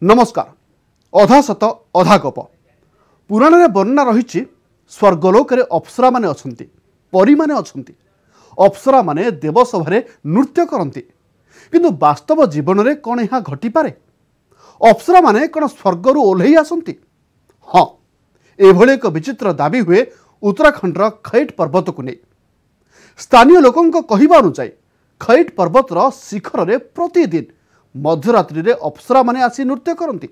नमस्कार। अधा सत अधा गप पुराण रे वर्णना रही स्वर्गलोक रे अप्सरा माने अछंती, परी माने अछंती। अप्सरा माने देवसभा नृत्य करती, किंतु वास्तव जीवन में कौन यह घटी पारे? अप्सरा माने कौन स्वर्गर ओह्लई आसंती? हाँ, एभली एक विचित्र दाबी हुए उत्तराखंडर खैट पर्वत को नहीं। स्थानीय लोकों कहवा अनुसार खैट पर्वतर शिखर रे प्रतिदिन मध्यरात्रि रे अप्सरा माने आसी नृत्य करती।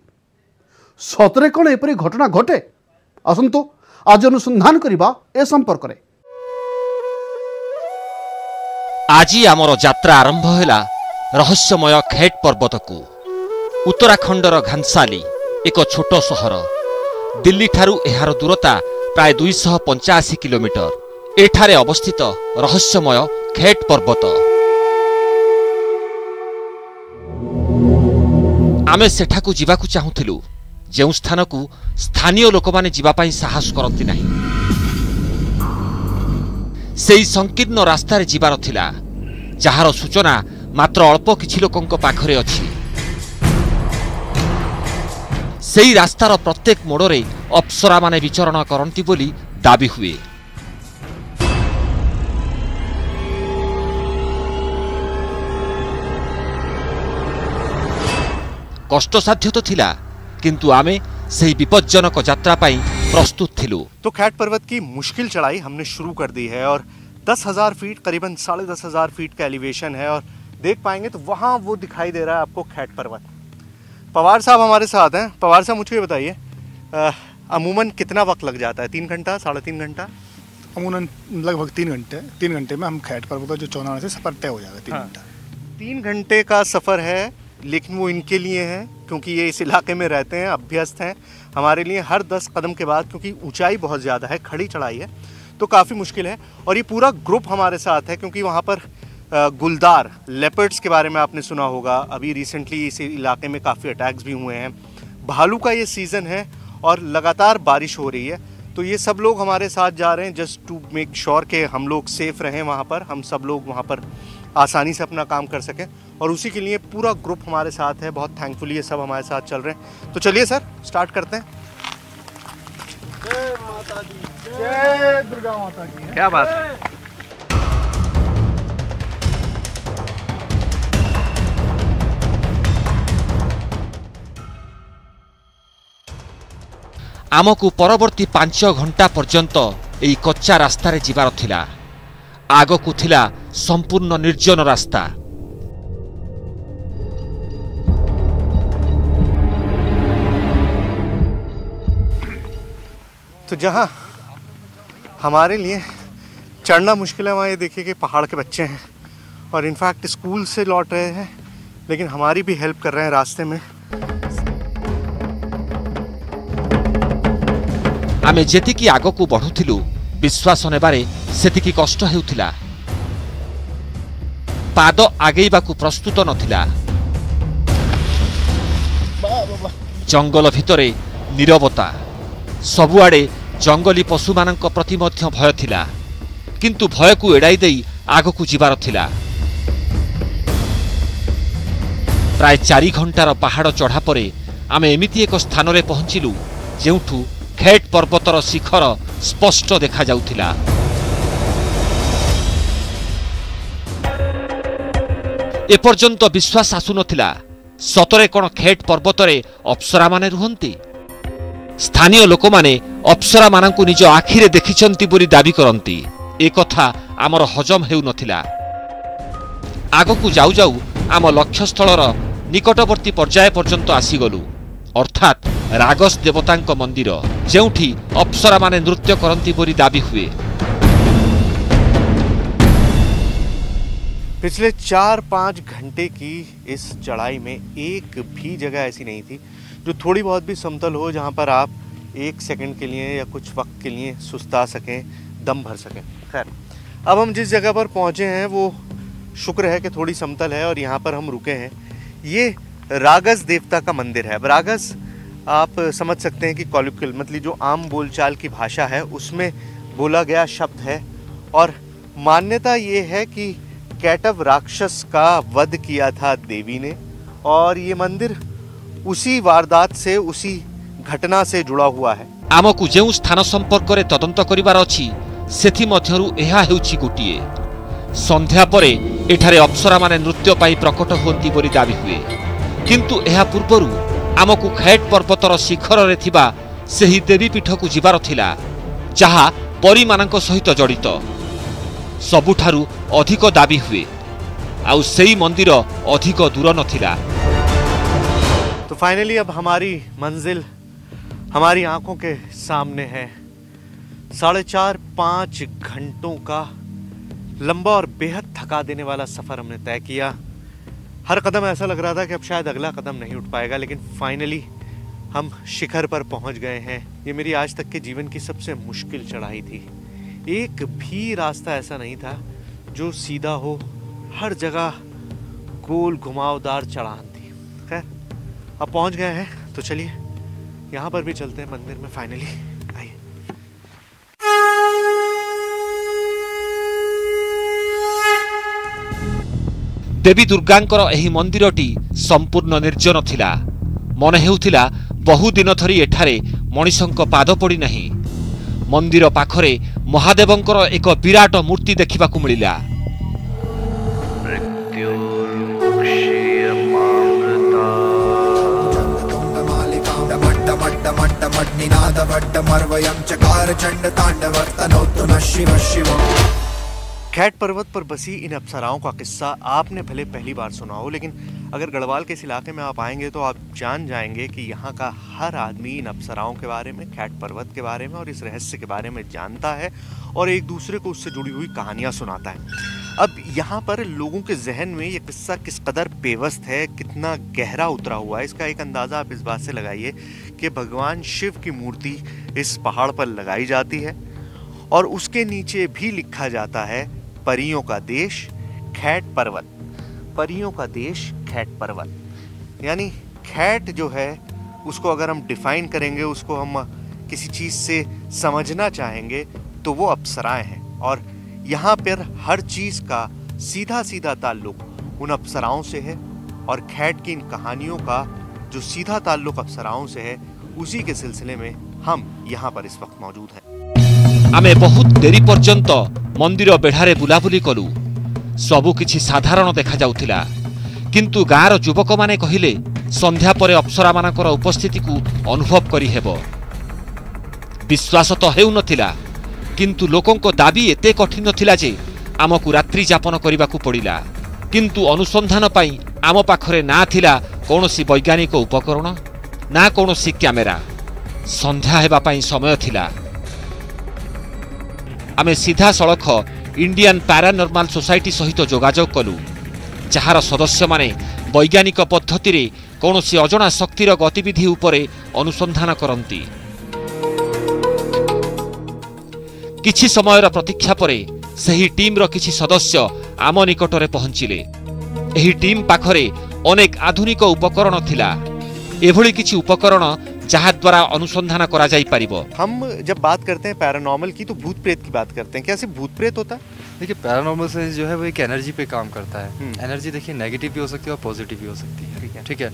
सतरे कौन एपरी घटना घटे? आसंतु आज अनुसंधान करबा ए संपर्क रे। आज आमर यात्रा आरंभ हैला रहस्यमय खैट पर्वत को। उत्तराखंडर घानसाली एक छोट सहर। दिल्ली ठारू एहार दूरता प्राय 285 किलोमीटर। एठारे अवस्थित रहस्यमय खैट पर्वत। आमे सेठाकू जीवाकू चाहूथिलु, जेउ स्थान को स्थानीय लोक माने जीवा पाई साहस करती नाही। सेई संकीर्ण रास्ता रे जीवार थिला, जहार सूचना मात्र अल्प किछि लोकंक पाखरे अछि। सेई रास्तार प्रत्येक मोड़रे अप्सरा माने विचरण करंती बोली दाबी हुए। कष्टसाध्य तो थिला, किंतु आमे सही विपज्जनक यात्रा पाई प्रस्तुत थिलु। तो खैट पर्वत की मुश्किल चढ़ाई हमने शुरू कर दी है और 10,000 फीट, करीबन 10,500 फीट का एलिवेशन है। और देख पाएंगे तो वहाँ वो दिखाई दे रहा है आपको खैट पर्वत। पवार साहब हमारे साथ हैं। पवार साहब, मुझे ये बताइए, अमूमन कितना वक्त लग जाता है? 3 घंटा, 3.5 घंटा? अमूमन लगभग 3 घंटे। 3 घंटे में हम खैट पर्वत जो चौनाहा से सफर तय हो जाएगा। 3 घंटा। 3 घंटे का सफ़र है, लेकिन वो इनके लिए है क्योंकि ये इस इलाके में रहते हैं, अभ्यस्त हैं। हमारे लिए हर 10 कदम के बाद, क्योंकि ऊंचाई बहुत ज़्यादा है, खड़ी चढ़ाई है, तो काफ़ी मुश्किल है। और ये पूरा ग्रुप हमारे साथ है क्योंकि वहाँ पर गुलदार लेपर्ड्स के बारे में आपने सुना होगा। अभी रिसेंटली इस इलाके में काफ़ी अटैक्स भी हुए हैं। भालू का ये सीज़न है और लगातार बारिश हो रही है, तो ये सब लोग हमारे साथ जा रहे हैं जस्ट टू मेक श्योर कि हम लोग सेफ़ रहें वहाँ पर, हम सब लोग वहाँ पर आसानी से अपना काम कर सकें। और उसी के लिए पूरा ग्रुप हमारे साथ है। बहुत थैंकफुली ये सब हमारे साथ चल रहे हैं। तो चलिए सर, स्टार्ट करते हैं। जय माता दी, जय दुर्गा माता की। क्या बात है। आमको परवर्ती 5 घंटा पर्यंत एई कच्चा रास्ता रे जीवार थिला। आगकू थिला संपूर्ण निर्जन रास्ता। तो जहाँ हमारे लिए चढ़ना मुश्किल है, वहाँ ये देखिए कि पहाड़ के बच्चे हैं और इनफैक्ट स्कूल से लौट रहे हैं, लेकिन हमारी भी हेल्प कर रहे हैं रास्ते में। आमे जेतिकी आगकू बढ़ुथिलु, विश्वास नेबारे सेतिकी कष्ट हेउथिला। पाद आगेइबाकू प्रस्तुत नथिला। जंगल भितरे नीरवता। सबुआडे जंगली पशु मानक प्रति मध्य भय थिला, किंतु भय को एड़ाई देई आगकू जीवार थिला। प्राय 4 घंटार पहाड़ चढ़ा परे आमे एमिति एक स्थान रे पहुंचिलु जेउठू खैट पर्वतर शिखर स्पष्ट देखा जाउथिला। एपर्यंत विश्वास आसुनथिला, सतरे कोन खैट पर्वतरे अप्सरा माने रुहंती। स्थानीय लोक माने अप्सरा मानकू निज आखिरे देखिचंती बोली दाबी करंती। ए कथा आमर हजम हेउ नथिला। आगकू जाऊ जाऊ आम लक्ष्यस्थलर निकटवर्ती पर्याय पर्यंत आसीगलु, अर्थात रागस देवतांक मंदिर, जेउठी अप्सरा माने नृत्य करंती बोली दाबी हुए। पिछले 4-5 घंटे की इस चढ़ाई में एक भी जगह ऐसी नहीं थी जो थोड़ी बहुत भी समतल हो, जहाँ पर आप 1 सेकंड के लिए या कुछ वक्त के लिए सुस्ता सकें, दम भर सकें। खैर, अब हम जिस जगह पर पहुँचे हैं वो शुक्र है कि थोड़ी समतल है और यहाँ पर हम रुके हैं। ये रागस देवता का मंदिर है। रागस आप समझ सकते हैं कि कॉलिक्वल, मतलब जो आम बोलचाल की भाषा है उसमें बोला गया शब्द है। और मान्यता ये है कि कैटव राक्षस का वध किया था देवी ने, और ये मंदिर उसी वारदात से, उसी घटना से जुड़ा हुआ है। आमकु जेउ स्थान संपर्क रे तदंत करिवार अछि सेथि मध्यरु एहा हेउछि गोटिए। संध्या परे एठारे अप्सरा माने नृत्य पाई प्रकट होंती बोली दाबी हुए, किंतु एहा पूर्वरु आमकु खैट पर्वतर शिखर रे थिबा सेही देवी पीठ को जिबार थिला, जहा परी मानक सहित जड़ित। सबुठारु अधिक दाबी हुए, आउ सेही मंदिर अधिक दूर नथिला। तो फाइनली अब हमारी मंजिल हमारी आंखों के सामने है। 4.5-5 घंटों का लंबा और बेहद थका देने वाला सफर हमने तय किया। हर कदम ऐसा लग रहा था कि अब शायद अगला कदम नहीं उठ पाएगा, लेकिन फाइनली हम शिखर पर पहुंच गए हैं। ये मेरी आज तक के जीवन की सबसे मुश्किल चढ़ाई थी। एक भी रास्ता ऐसा नहीं था जो सीधा हो, हर जगह गोल घुमावदार चढ़ान थी। खैर अब पहुंच गए हैं, तो चलिए यहाँ पर भी चलते हैं मंदिर में फाइनली। आइए। देवी दुर्गांकर एही मंदिरटी संपूर्ण निर्जन थिला। मन हेउथिला बहु दिन धरी एठारे मनिषंक पाद पड़ी नहीं। मंदिर पाखरे महादेवंकर एक विराट मूर्ति देखिबाकू मिलिला। खैट पर्वत पर बसी इन अप्सराओं का किस्सा आपने भले पहली बार सुना हो, लेकिन अगर गढ़वाल के इस इलाके में आप आएंगे तो आप जान जाएंगे कि यहाँ का हर आदमी इन अप्सराओं के बारे में, खैट पर्वत के बारे में और इस रहस्य के बारे में जानता है और एक दूसरे को उससे जुड़ी हुई कहानियाँ सुनाता है। अब यहाँ पर लोगों के जहन में ये किस्सा किस कदर पेवस्त है, कितना गहरा उतरा हुआ है, इसका एक अंदाज़ा आप इस बात से लगाइए कि भगवान शिव की मूर्ति इस पहाड़ पर लगाई जाती है और उसके नीचे भी लिखा जाता है परियों का देश खैट पर्वत। परियों का देश खैट पर्वत, यानी खैट जो है उसको अगर हम डिफाइन करेंगे, उसको हम किसी चीज़ से समझना चाहेंगे तो वो अप्सराएं हैं। और यहाँ पर हर चीज़ का सीधा सीधा ताल्लुक उन अप्सराओं से है और खैट की इन कहानियों का जो सीधा ताल्लुक अप्सराओं से है, उसी के सिलसिले में हम यहाँ पर इस वक्त मौजूद हैं। आमे बहुत देरी पर्यंत मंदिर बेढ़ारे बुलाबुली कलु। सबु किछि साधारण देखा जाउथिला, किंतु गाँर युवक माने कहिले संध्या परे अप्सरा मानकर उपस्थिति को अनुभव करि हेबो। विश्वास तो हेउ नथिला, किंतु लोकंको दाबी एते कठिन थिला जे आमकु रात्रि यापन करिबाकू पड़िला। किंतु अनुसंधान पाई आम पाखरे ना थिला कोनोसी वैज्ञानिक उपकरण, ना कोनोसी कैमेरा। संध्या हेबा पाई समय थिला। आमे सीधा सड़क इंडियन पैरानॉर्मल सोसाइटी सहित जोगाजोग कलु, जहार सदस्य माने वैज्ञानिक पद्धति रे कोनोसी अजଣା शक्तिर गतिविधि उपरे अनुसंधान करंती। किछि समयर प्रतीक्षा परे सही टीम रो किछि सदस्य आम निकटरे पहुंचिले। एही टीम पाखरे अनेक आधुनिक उपकरण थिला। एभली किछि उपकरण जहाँ द्वारा अनुसंधान करा जाई परिबो। हम जब बात करते हैं पैरानॉर्मल की तो भूत प्रेत की बात करते हैं। क्या सिर्फ भूत प्रेत होता है? देखिए पैरानॉर्मल साइंस जो है वो एक एनर्जी पे काम करता है। एनर्जी देखिए नेगेटिव भी हो सकती है और पॉजिटिव भी हो सकती है। ठीक है।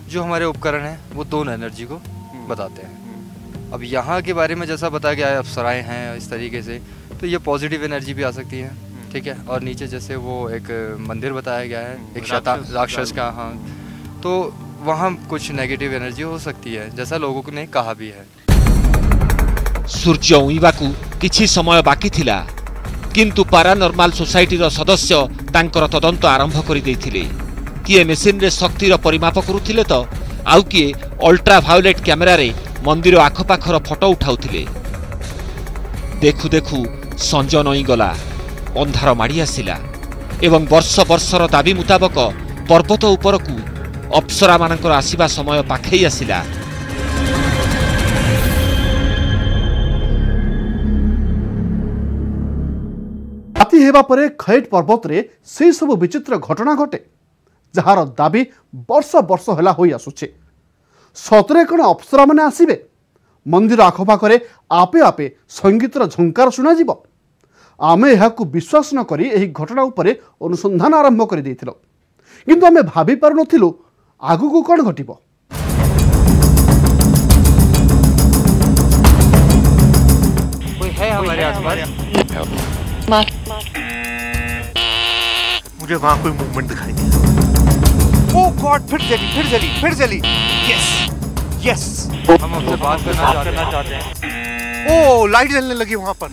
जो हमारे उपकरण हैं वो दोनों एनर्जी को बताते हैं। अब यहाँ के बारे में जैसा बताया गया है, अप्सराएं हैं इस तरीके से, तो ये पॉजिटिव एनर्जी भी आ सकती है। ठीक है। और नीचे जैसे वो एक मंदिर बताया गया है एक शैतान राक्षस का, हाँ, तो वहाँ कुछ नेगेटिव एनर्जी हो सकती है, जैसा लोगों ने कहा भी है। सूर्य उइबाकू किछि समय बाकी थिला, किंतु पैरानॉर्मल सोसाइटी रो सदस्य तांकर तदंत आरंभ करि दैथिले। किए मेसिन रे शक्ति रो परिमाप करुथिले तो आउ किए अल्ट्रा वायोलेट कैमेरा रे मंदिर आखपाखर फोटो उठाउथिले। देखु देखु संज नई गला, अंधार माड़ी आसिला एवं वर्ष वर्षर दाबी मुताबक पर्वत उपरकू अप्सरा मानकर आसीबा समय पाखई आसिला। राति हेबा परे खैट पर्वत रे से सब विचित्र घटना घटे, जार दाबी वर्ष वर्ष हेला होई आसुचे। सतरे कण अप्सरा माने आसीबे? मंदिर आखपाखरे आपे आपे संगीतर झंकार शुणा जीव? आमे एहाकू विश्वास न करी एही घटना उपरे अनुसंधान आरंभ करि दैथिलो, किंतु आमे भाबी पारु नथिलु आगुकू कौन घटिबो। आसपास? मुझे वहां कोई मूवमेंट दिखाई दिया। ओह गॉड, फिर जली। यस हम आपसे बात करना चाहते हैं। ओह लाइट जलने लगी वहां पर।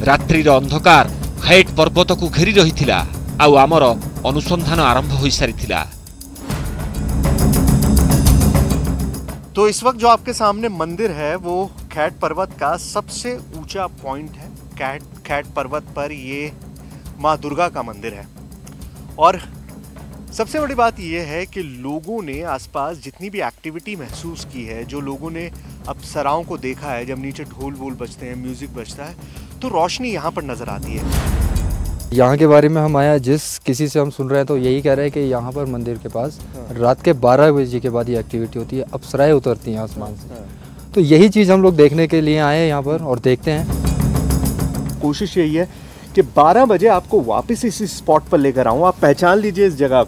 रात्रिर अंधकार खैट पर्वत को घेरी रही आउ आमर अनुसंधान आरंभ हो सारी। तो इस वक्त जो आपके सामने मंदिर है वो खैट पर्वत का सबसे ऊंचा पॉइंट है। खैट पर्वत पर ये माँ दुर्गा का मंदिर है। और सबसे बड़ी बात यह है कि लोगों ने आसपास जितनी भी एक्टिविटी महसूस की है, जो लोगों ने अप्सराओं को देखा है, जब नीचे ढोल वोल बजते हैं, म्यूजिक बजता है, तो रोशनी यहाँ पर नजर आती है। यहाँ के बारे में हम आया, जिस किसी से हम सुन रहे हैं तो यही कह रहे हैं कि यहाँ पर मंदिर के पास रात के 12 बजे के बाद ये एक्टिविटी होती है, अप्सराएं उतरती हैं आसमान से। तो यही चीज़ हम लोग देखने के लिए आए हैं यहाँ पर और देखते हैं। कोशिश यही है कि 12 बजे आपको वापस इस स्पॉट पर लेकर आऊँ। आप पहचान लीजिए इस जगह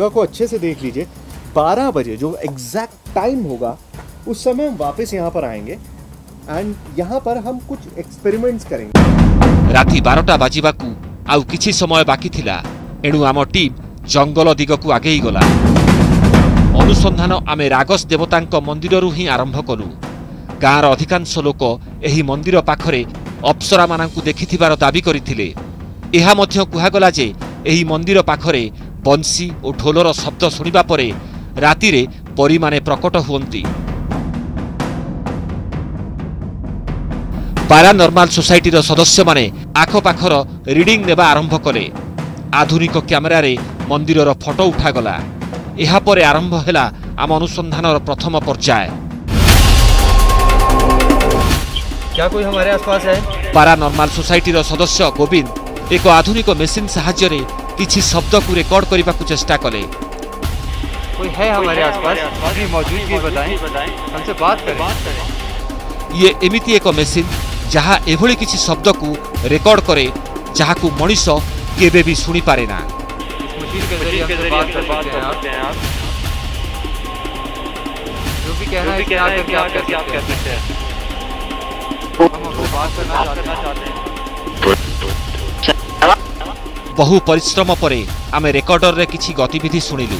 को अच्छे से देख लीजिए। 12 बजे जो एग्जैक्ट टाइम होगा उस समय हम वापस यहाँ पर आएंगे एंड यहाँ पर हम कुछ एक्सपेरिमेंट्स करेंगे। राति 12टा बाजिबाकू आउ किछि समय बाकी थिला, एणु आम टीम जंगल दिगकू आगेई गला। अनुसंधान आमे रागस देवतांक मंदिररू ही आरंभ कलु। गाँर अधिकांश लोक एही मंदिर पाखरे अप्सरा मानकू देखिथिबार दाबी करिथिले। एहा मध्य कुहागला जे एही मंदिर पाखरे बंसी और ढोलर शब्द शुणिबा परे रातिरे परीमाने प्रकट हुअन्ति। पारानर्माल सोसाइटीर सदस्य माने आखपाखर रिडिंग नेबा आरंभ कले। आधुनिक कैमेरा रे मंदिरर फोटो उठागला। एहा परे आरंभ हेला आम अनुसंधानर प्रथम पर्याय। क्या कोई हमारे आसपास है? पारानर्माल सोसाइटीर सदस्य गोविंद एक आधुनिक मेसिन साहाय्य रे किछि शब्द को रेकर्ड करने चेष्टा कले। कोई है हमारे आसपास? अपनी मौजूदगी बताएं, हमसे बात करें। ये एमिति एक मेसिन जहाँ एभली किछि शब्द को रेकर्ड करे जहाँ को मनीष केबे भी सुनी पारे ना। इस मशीन के जरिए हमसे बात कर सकते हैं आप। जो भी कहना है आप कह सकते हैं। हम आपसे बात करना चाहते हैं। बहु परिश्रम परे आमे रेकर्डर रे किछि गतिविधि सुनिलु,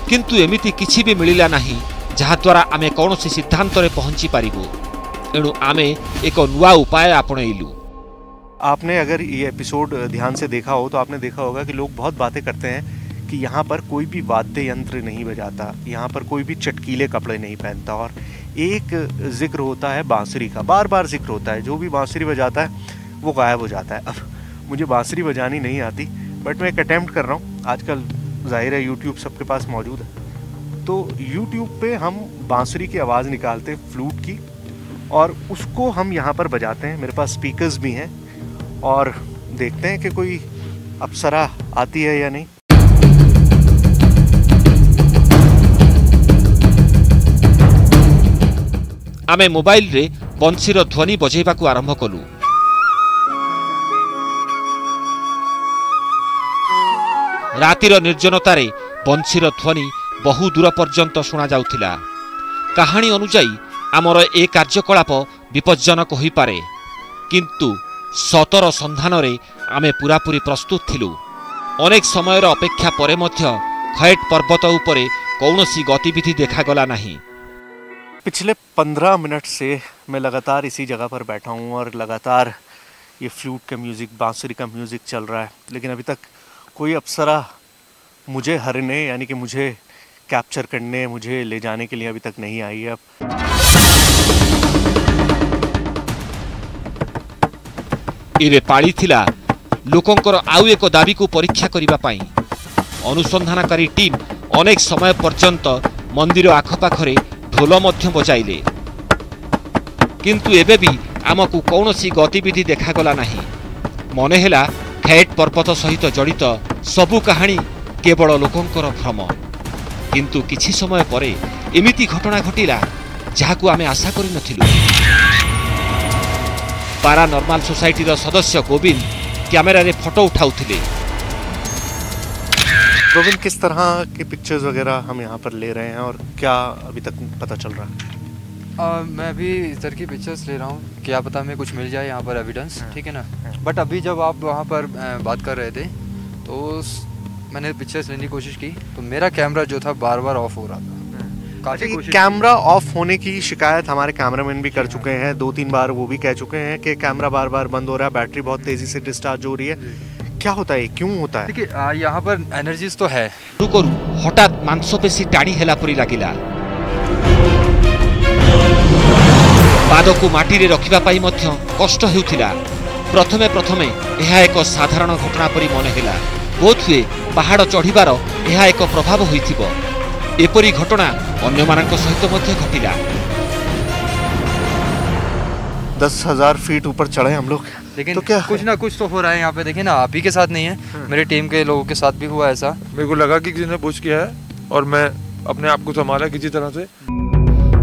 किंतु एमिति किछि भी मिलिला नाही जहा द्वारा आमे कौनसी सिद्धांत रे पहुंची पारिबु। एणु आमे एक नुआ उपाय आपणैलु। आपने अगर ये एपिसोड ध्यान से देखा हो तो आपने देखा होगा कि लोग बहुत बातें करते हैं कि यहाँ पर कोई भी वाद्य यंत्र नहीं बजाता, यहाँ पर कोई भी चटकीले कपड़े नहीं पहनता, और एक जिक्र होता है बांसुरी का, बार बार जिक्र होता है। जो भी बांसुरी बजाता है वो गायब हो जाता है। अब मुझे बांसुरी बजानी नहीं आती, बट मैं एक अटैम्प्ट कर रहा हूँ। आजकल जाहिर है यूट्यूब सबके पास मौजूद है, तो यूट्यूब पे हम बांसुरी की आवाज़ निकालते हैं, फ्लूट की, और उसको हम यहाँ पर बजाते हैं। मेरे पास स्पीकर्स भी हैं और देखते हैं कि कोई अप्सरा आती है या नहीं। आमे मोबाइल रे बंशीर ध्वनि बजेबाकू आरंभ कलु। रातिर निर्जनतारे बंशीर ध्वनि बहु दूर पर्यंत शुणा जाउथिला। कहानी अनुଯାयी आमर ए कार्यकलाप विपज्जनक होई पारे, किंतु सतर संधान रे आमे पूरापूरी प्रस्तुत थिलु। अनेक समयर अपेक्षा परे मध्य खैट पर्वत उपरे कौनसी गतिविधि देखागला नहीं। पिछले 15 मिनट से मैं लगातार इसी जगह पर बैठा हूँ और लगातार ये फ्लूट का म्यूज़िक, बांसुरी का म्यूज़िक चल रहा है, लेकिन अभी तक कोई अप्सरा मुझे हरने यानी कि मुझे कैप्चर करने, मुझे ले जाने के लिए अभी तक नहीं आई है। इबे पाली थिला लोकंकर आउ एक दाबी को परीक्षा करिबा पाई। अनुसंधानकारी टीम अनेक समय पर्यंत मंदिर आखपाखरे ढोल मध्य बजाइले, किंतु एबे भी आमको कौनसी गतिविधि देखागला नहीं। मने हेला खैट पर्वत सहित जड़ित सबु कहानी केवल लोकंकर भ्रम, किंतु किछि समय परे एमिति घटना घटिला जहाकू आमे आशा करि नथिलु। पारानर्माल सोसाइटीर सदस्य गोविंद कैमेरा रे फोटो उठाउथिले। गोविंद, किस तरह के पिक्चर्स वगैरह हम यहाँ पर ले रहे हैं और क्या अभी तक पता चल रहा है? मैं अभी इधर की पिक्चर्स ले रहा हूँ, क्या पता हमें कुछ मिल जाए यहाँ पर एविडेंस, ठीक है ना। बट अभी जब आप वहाँ पर बात कर रहे थे तो मैंने पिक्चर्स लेने की कोशिश की तो मेरा कैमरा जो था बार बार ऑफ हो रहा था। काफी कैमरा ऑफ होने की शिकायत हमारे कैमरामैन भी कर चुके हैं, 2-3 बार वो भी कह चुके हैं कि कैमरा बार बार बंद हो रहा है, बैटरी बहुत तेजी से डिस्चार्ज हो रही है। क्या होता है, क्यों होता है? देखिए यहाँ पर एनर्जीज तो है। हठात मांसपेशी टाणी हेला परी लागिला। पादकु माटी रखिबा पाई मध्य कष्ट हेउथिला। प्रथमे प्रथमे यह एक साधारण घटना परी मन हेला। बोधहुए पहाड़ चढ़िबार यह एक प्रभाव होइथिबो। एपरी घटना अन्य मानक सहित मध्य घटिला। 10,000 फीट ऊपर चढ़े हम लोग, लेकिन तो क्या कुछ ना कुछ तो हो रहा है यहाँ पे। देखिए ना, आप ही के साथ नहीं है, मेरे टीम के लोगों के साथ भी हुआ ऐसा। मेरे को लगा कि किसी ने पुश किया है और मैं अपने आप को संभाला किसी तरह से।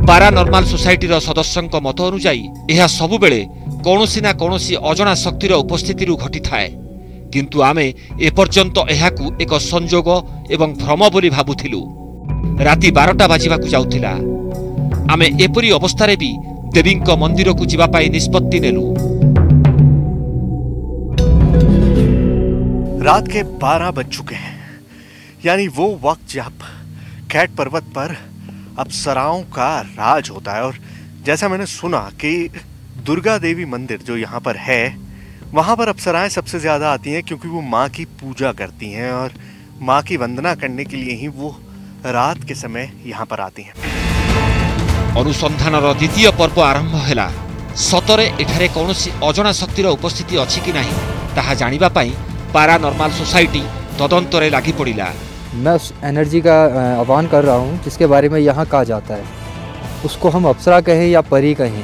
पारानर्माल सोसाइटी सदस्यों मत अनुजाई यह सबुबेले कौनसी ना कौनसी अजଣା शक्तिर उपस्थिति घटी थाए, किंतु आमे एपर्यंत एहाकु एक संजोग एवं भ्रम बोली भाबुथिलु। राति 12टा बाजिबाकु जाउथिला। आमे एपरी अवस्थारे भी देवींक मंदिर को जीवा पाई निष्पत्ति नेलु। रात के 12 बज चुके हैं, यानी वो वक्त जब कैट पर्वत पर अप्सराओं का राज होता है। और जैसा मैंने सुना कि दुर्गा देवी मंदिर जो यहाँ पर है, वहाँ पर अप्सराएं सबसे ज़्यादा आती हैं क्योंकि वो माँ की पूजा करती हैं और माँ की वंदना करने के लिए ही वो रात के समय यहाँ पर आती हैं। अनुसंधानर द्वितीय पर्व आरंभ हैला। सतरे एठारे कौनसी अजଣା शक्तिर उपस्थिति अछि कि नहीं ताहा जानिबा पाई पारानर्माल सोसाइटी तदंतरे लागी पड़िला। मैं उस एनर्जी का आह्वान कर रहा हूँ जिसके बारे में यहाँ कहा जाता है, उसको हम अप्सरा कहें या परी कहें।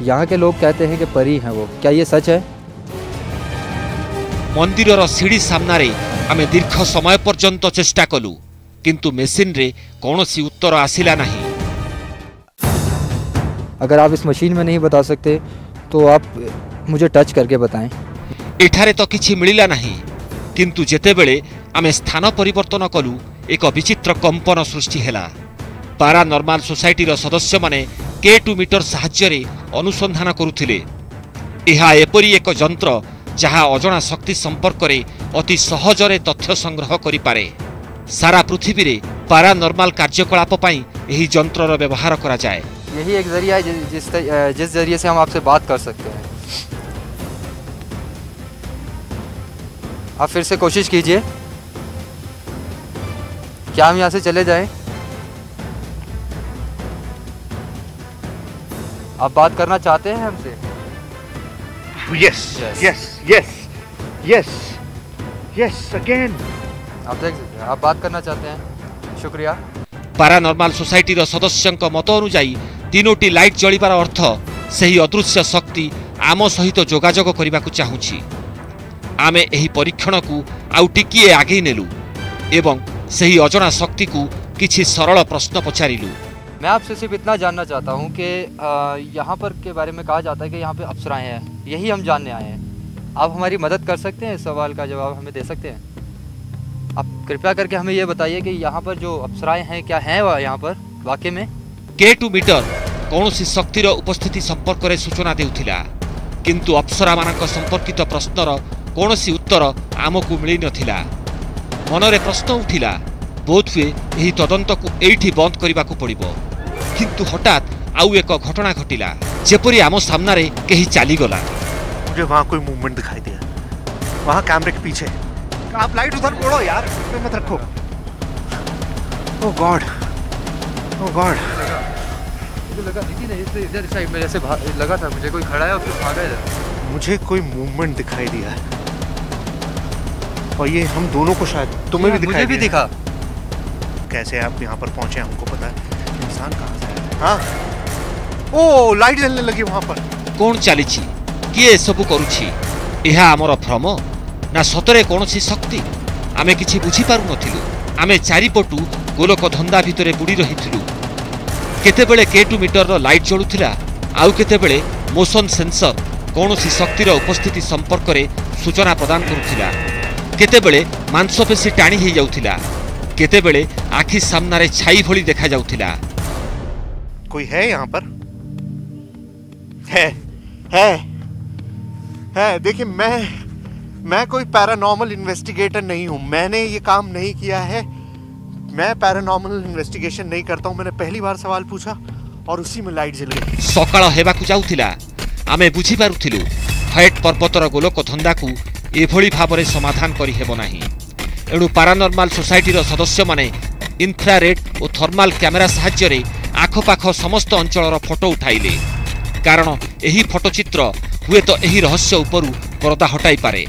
यहाँ के लोग कहते हैं कि परी हैं वो, क्या ये सच है? मंदिरर सीढ़ी सामनारे आमे दीर्घ समय पर्यंत चेष्टा कलु, किंतु मेसिन रे कौनसी उत्तर आसिला नहीं। अगर आप इस मशीन में नहीं बता सकते तो आप मुझे टच करके बताएं। एठारे तो किछि मिलिला नहीं, किंतु जेतेबेले आमे स्थान परिवर्तन कलु एक विचित्र कंपन सृष्टि हेला। पारानर्माल सोसाइटीर सदस्य माने K2 मीटर साहाय्य अनुसंधान करुथिले। एहा एपरी एक यंत्र जहा अजଣା शक्ति संपर्क रे अति सहजरे तथ्य संग्रह करि पारे। सारा पृथ्वी रे पारानर्माल कार्यकलाप पई एही यंत्रर व्यवहार करा जाए। यही एक जरिया है जिस जरिए से हम आपसे बात कर सकते हैं। आप फिर से कोशिश कीजिए। क्या हम यहाँ से चले जाएं? आप बात करना चाहते हैं हमसे? Yes, yes, yes, yes, yes, again. आप देख सकते हैं, आप बात करना चाहते हैं। शुक्रिया। पारानर्माल सोसाइटीर सदस्यों मत अनुजाई तीनोटी लाइट जलिबार अर्थ सही अदृश्य शक्ति आम सहित जोगाजोग करने चाहूँगी। आमे एही परीक्षण को आउ टिकिए आगे नेलु एवं सही अजଣା शक्ति को किछि सरल प्रश्न पचारिलु। मैं आपसे सिर्फ इतना जानना चाहता हूँ कि यहाँ पर के बारे में कहा जाता है कि यहाँ पे अप्सराएं हैं, यही हम जानने आए हैं। आप हमारी मदद कर सकते हैं, इस सवाल का जवाब हमें दे सकते हैं? आप कृपया करके हमें ये बताइए कि यहाँ पर जो अप्सराएं हैं क्या हैं यहाँ पर वाकई में? K2 मीटर कौनसी शक्तिर उपस्थिति संपर्क रे सूचना देउथिला, किंतु अप्सरा मानक संपर्कित प्रश्नर कौनसी उत्तर आमको मिली नथिला। मनरे प्रश्न उठिला, बोधहुए एही तदंत को एठी बंद करबाकू पड़िबो। किंतु हठात आउ एक घटना घटिला, जेपरी आम सामना रे केही चाली गला। मुझे वहाँ कोई मूवमेंट दिखाई दिया, वहाँ कैमरे के पीछे। आप लाइट उधर मोड़ो यार, इसमें मत रखो। ओह गॉड, ओह गॉड। मुझे लगा इधर साइड में जैसे लगा था मुझे कोई खड़ा है और फिर भागा इधर। मुझे कोई मूवमेंट दिखाई दिया और ये हम दोनों को शायद तुम्हें भी दिखाई मुझे भी दिखा। कैसे आप यहाँ पर पहुंचे हमको पता है, इंसान कहाँ से है? हाँ, ओ लाइट जलने लगी वहाँ पर। कौन चली किए सबू करुछि? एहा आमर भ्रम ना सतरे कौनसी शक्ति? आमे किछि बुझी पारु नथिलु। आमे चारिपटु गोलक धंदा भितरे बुड़ी रहिथिलु। केतेबेले K2 मीटर लाइट जळुथिला, आउ केतेबेले मोशन सेंसर कौनसी शक्तिर उपस्थिति संपर्क रे सूचना प्रदान करुथिला। केतेबेले मांसपेशी टाणी हो जाउथिला, केतेबेले आखि सामनारे छाई भली देखा जाउथिला। कोई है यहाँ पर? है। देखिए, मैं कोई पैरानॉर्मल इन्वेस्टिगेटर नहीं हूँ। मैंने ये काम नहीं किया है। मैं पैरानॉर्मल इन्वेस्टिगेशन नहीं करता हूँ। मैंने पहली बार सवाल पूछा और उसी में लाइट जल गई। सकाळ हेबाकु जाउथिला आमे बुझी पारुथिलु हैट पर्वतर गोलक धंदाकु एभଳି भाबरे समाधान करि हेबो नाही। एणु पारानर्माल सोसाइटीर सदस्य माने इन्फ्रारेड और थर्माल कैमेरा साहाय्य आखपाख समस्त अंचलर फोटो उठाइले, कारण एही फोटोचित्र हुए तो एही रहस्य उपरु परदा हटाई पारे।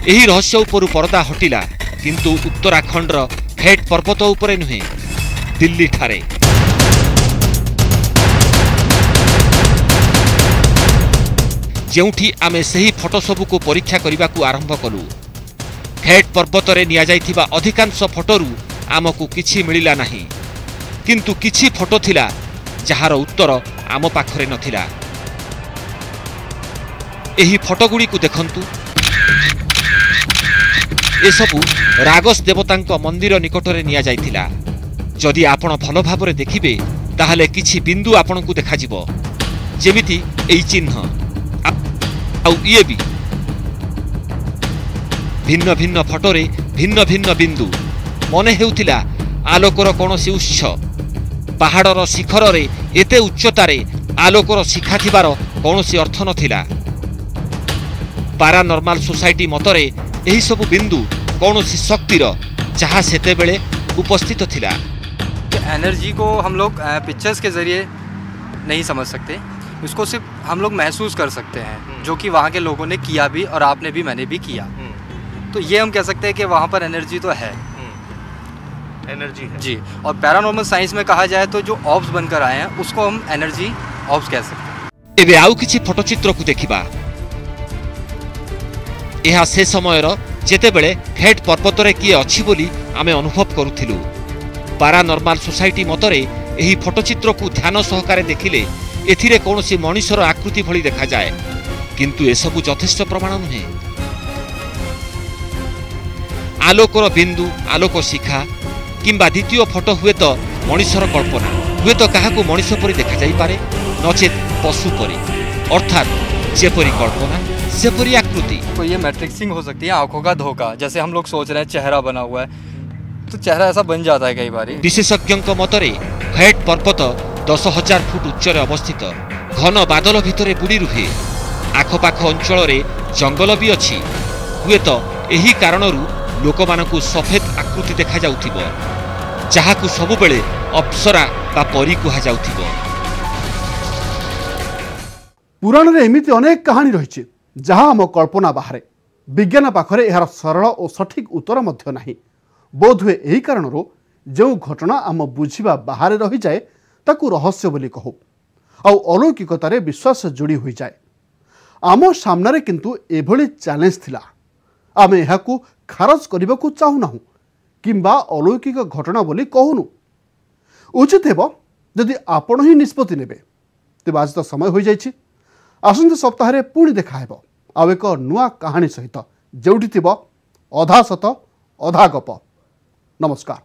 एही रहस्य उपरु परदा हटिला, किंतु उत्तराखंडर हेट पर्वत उपरे नुहे, दिल्ली ठारे। जेउठी आमे सही फोटो सबु को परीक्षा करने को आरंभ कलु। हेट पर्वत रे निया जाइथिबा अधिकांश फोटोरु आमको किछि मिलिला नाही, किंतु किछि फोटो थिला जहार उत्तर आम पाखरे नथिला। एही फोटो गुडी को देखंतु। ए सबु रागस देवतांक मंदिर निकटरे निया जाइथिला। जदि आपण भलो भाबरे देखिबे ताहाले किछि बिंदु आपणकु देखाजिबो, जेमिति एई चिन्ह आउ ये भी भिन्न भिन्न फोटोरे भिन्न भिन्न बिंदु मने हेउथिला आलोकर कोनोसी उच्च पहाड़र शिखर रे एते उच्चतारे आलोकर शिखा थिबार कोनोसी अर्थ नथिला। पारानर्माल सोसाइटी मतरे एही सबु बिंदु कोनोसी शक्तिर जहा सेते बेले उपस्थित थिला। एनर्जी को हम लोग पिक्चर्स के जरिए नहीं समझ सकते, उसको सिर्फ हम लोग महसूस कर सकते हैं, जो कि वहाँ के लोगों ने किया भी और आपने भी, मैंने भी किया। तो ये हम कह सकते हैं कि वहाँ पर एनर्जी तो है। एनर्जी है जी। और पैरानॉर्मल साइंस में कहा जाए तो जो ऑब्स बनकर आए हैं उसको हम एनर्जी ऑब्स कह सकते हैं। एबे आउ किछि फोटोचित्र को देखिबा। एहा से समयर जेतेबेले हेट पर्वत रे किए अछि बोली आमे अनुभव करूथिलु। पारानर्माल सोसाइटी मतरे एही फोटोचित्र को ध्यान सहकारे देखिले एथिरे कोनोसी मनुष्यर आकृति भली देखा जाए, किंतु एसबु यथेष्ट प्रमाण नुहे। आलोकर बिंदु, आलोक शिखा किंबा द्वितीय फोटो हुए तो मनुष्यर कल्पना, हुए तो काहाकु मनुष्य परि देखा जाई पारे, नचेत पशु परि, अर्थात जेपरि कल्पना सेपरि आकृति। तो ये मैट्रिक्सिंग हो सकती है, आंखों का धोखा। जैसे हम लोग सोच रहे हैं चेहरा बना हुआ है, तो चेहरा ऐसा बन जाता है कई बार। विशेषज्ञों मतरे हेट पर्वत 10,000 फुट उच्चरे अवस्थित घन बादल भितरे बुड़ी रुहे। आखपाख अंचल जंगल भी अच्छी, हुए तो एही कारणरू लोकमानकु सफेद आकृति देखा जाउथिबो, जाहाकु सबु बेले अप्सरा बा परी कुहा जाउथिबो। पुराण रे एमिति अनेक कहानी रहिछि जहाँ आम कल्पना बाहरे। विज्ञान पाखरे एहार सरल और सठिक उत्तर मध्य नाही। बोधहुए एही कारणरू जो घटना आम बुझिबा बाहरे रही जाए ताकू रहस्य बोली कहू, आउ अलौकिकतारे विश्वास जोड़ी हो जाए। आम सामने किंतु एभली चैलेंज थिला। आमे एहाकू खारज करने को चाहूना किंबा अलौकिक घटना बोली कहूनु। उचित हेब जदि आपण ही निष्पत्ति नेबे। तेज आज तो समय हो जाइछि। आसंता सप्ताह पुणी देखा हेब आउ एक नुआ कहानी सहित, जोठी थिबो अधा सत अधा गप। नमस्कार।